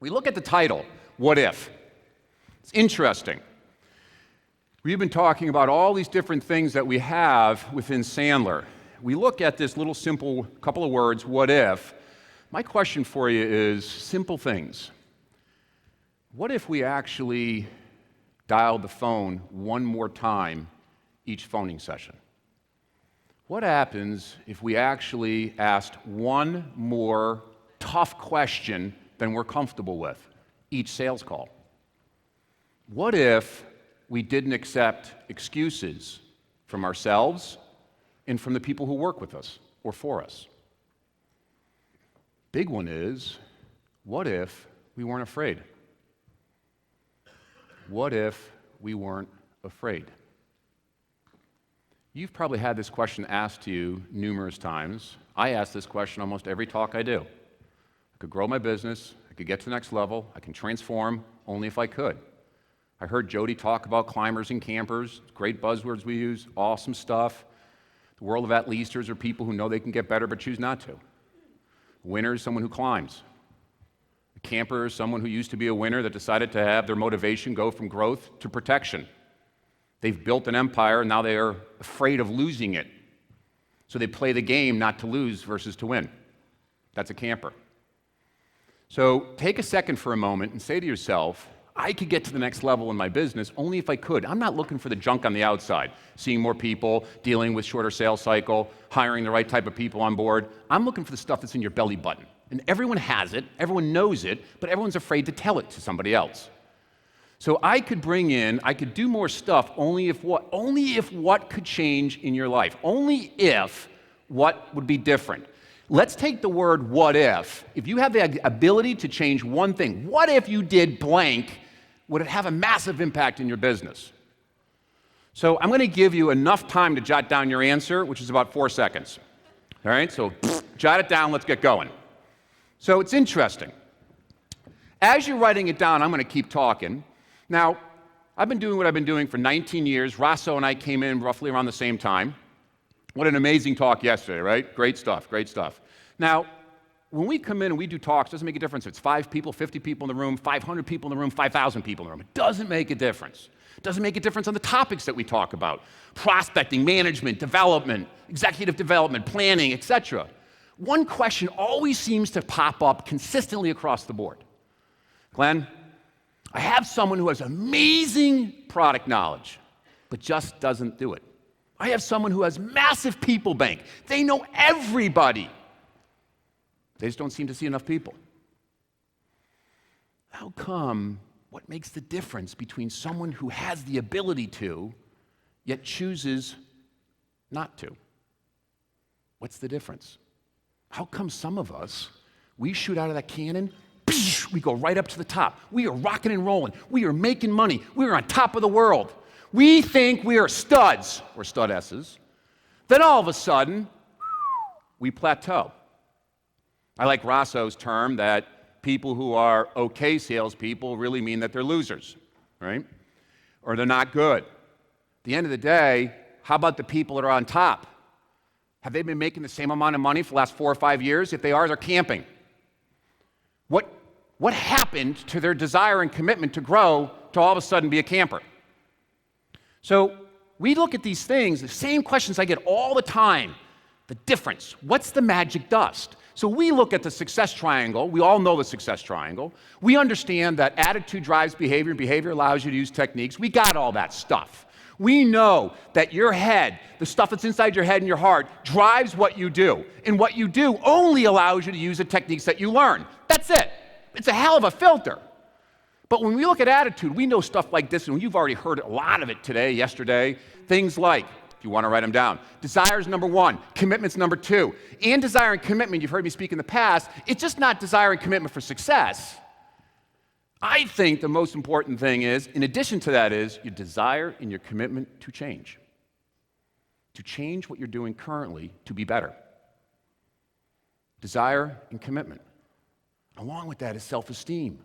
We look at the title, What If? It's interesting. We've been talking about all these different things that we have within Sandler. We look at this little simple couple of words, what if? My question for you is simple things. What if we actually dialed the phone one more time each phoning session? What happens if we actually asked one more tough question than we're comfortable with each sales call? What if we didn't accept excuses from ourselves and from the people who work with us or for us? Big one is, what if we weren't afraid? What if we weren't afraid? You've probably had this question asked to you numerous times. I ask this question almost every talk I do. I could grow my business, I could get to the next level, I can transform only if I could. I heard Jody talk about climbers and campers, great buzzwords we use, awesome stuff. The world of at-leasters are people who know they can get better but choose not to. A winner is someone who climbs. A camper is someone who used to be a winner that decided to have their motivation go from growth to protection. They've built an empire, and now they are afraid of losing it. So they play the game not to lose versus to win. That's a camper. So take a second for a moment and say to yourself, I could get to the next level in my business only if I could. I'm not looking for the junk on the outside, seeing more people, dealing with shorter sales cycle, hiring the right type of people on board. I'm looking for the stuff that's in your belly button. And everyone has it, everyone knows it, but everyone's afraid to tell it to somebody else. So I could do more stuff only if what could change in your life. Only if what would be different. Let's take the word what if. If you have the ability to change one thing, what if you did blank, would it have a massive impact in your business? So I'm going to give you enough time to jot down your answer, which is about 4 seconds. All right, so jot it down, let's get going. So it's interesting. As you're writing it down, I'm going to keep talking. Now, I've been doing what I've been doing for 19 years. Rosso and I came in roughly around the same time. What an amazing talk yesterday, right? Great stuff, great stuff. Now, when we come in and we do talks, it doesn't make a difference if it's 5 people, 50 people in the room, 500 people in the room, 5,000 people in the room. It doesn't make a difference. It doesn't make a difference on the topics that we talk about. Prospecting, management, development, executive development, planning, etc. One question always seems to pop up consistently across the board. Glenn, I have someone who has amazing product knowledge, but just doesn't do it. I have someone who has massive people bank. They know everybody. They just don't seem to see enough people. How come, what makes the difference between someone who has the ability to, yet chooses not to? What's the difference? How come some of us, we shoot out of that cannon, we go right up to the top. We are rocking and rolling. We are making money. We are on top of the world. We think we are studs, or studesses. Then all of a sudden, we plateau. I like Rosso's term that people who are okay salespeople really mean that they're losers, right? Or they're not good. At the end of the day, how about the people that are on top? Have they been making the same amount of money for the last 4 or 5 years? If they are, they're camping. What happened to their desire and commitment to grow to all of a sudden be a camper? So we look at these things, the same questions I get all the time. The difference, what's the magic dust? So we look at the success triangle. We all know the success triangle. We understand that attitude drives behavior, and behavior allows you to use techniques. We got all that stuff. We know that your head, the stuff that's inside your head and your heart, drives what you do. And what you do only allows you to use the techniques that you learn. That's it. It's a hell of a filter. But when we look at attitude, we know stuff like this, and you've already heard a lot of it today, yesterday. Things like, if you want to write them down, desire is number 1, commitment's number 2. And desire and commitment, you've heard me speak in the past, it's just not desire and commitment for success. I think the most important thing is, in addition to that, is your desire and your commitment to change. To change what you're doing currently to be better. Desire and commitment. Along with that is self-esteem.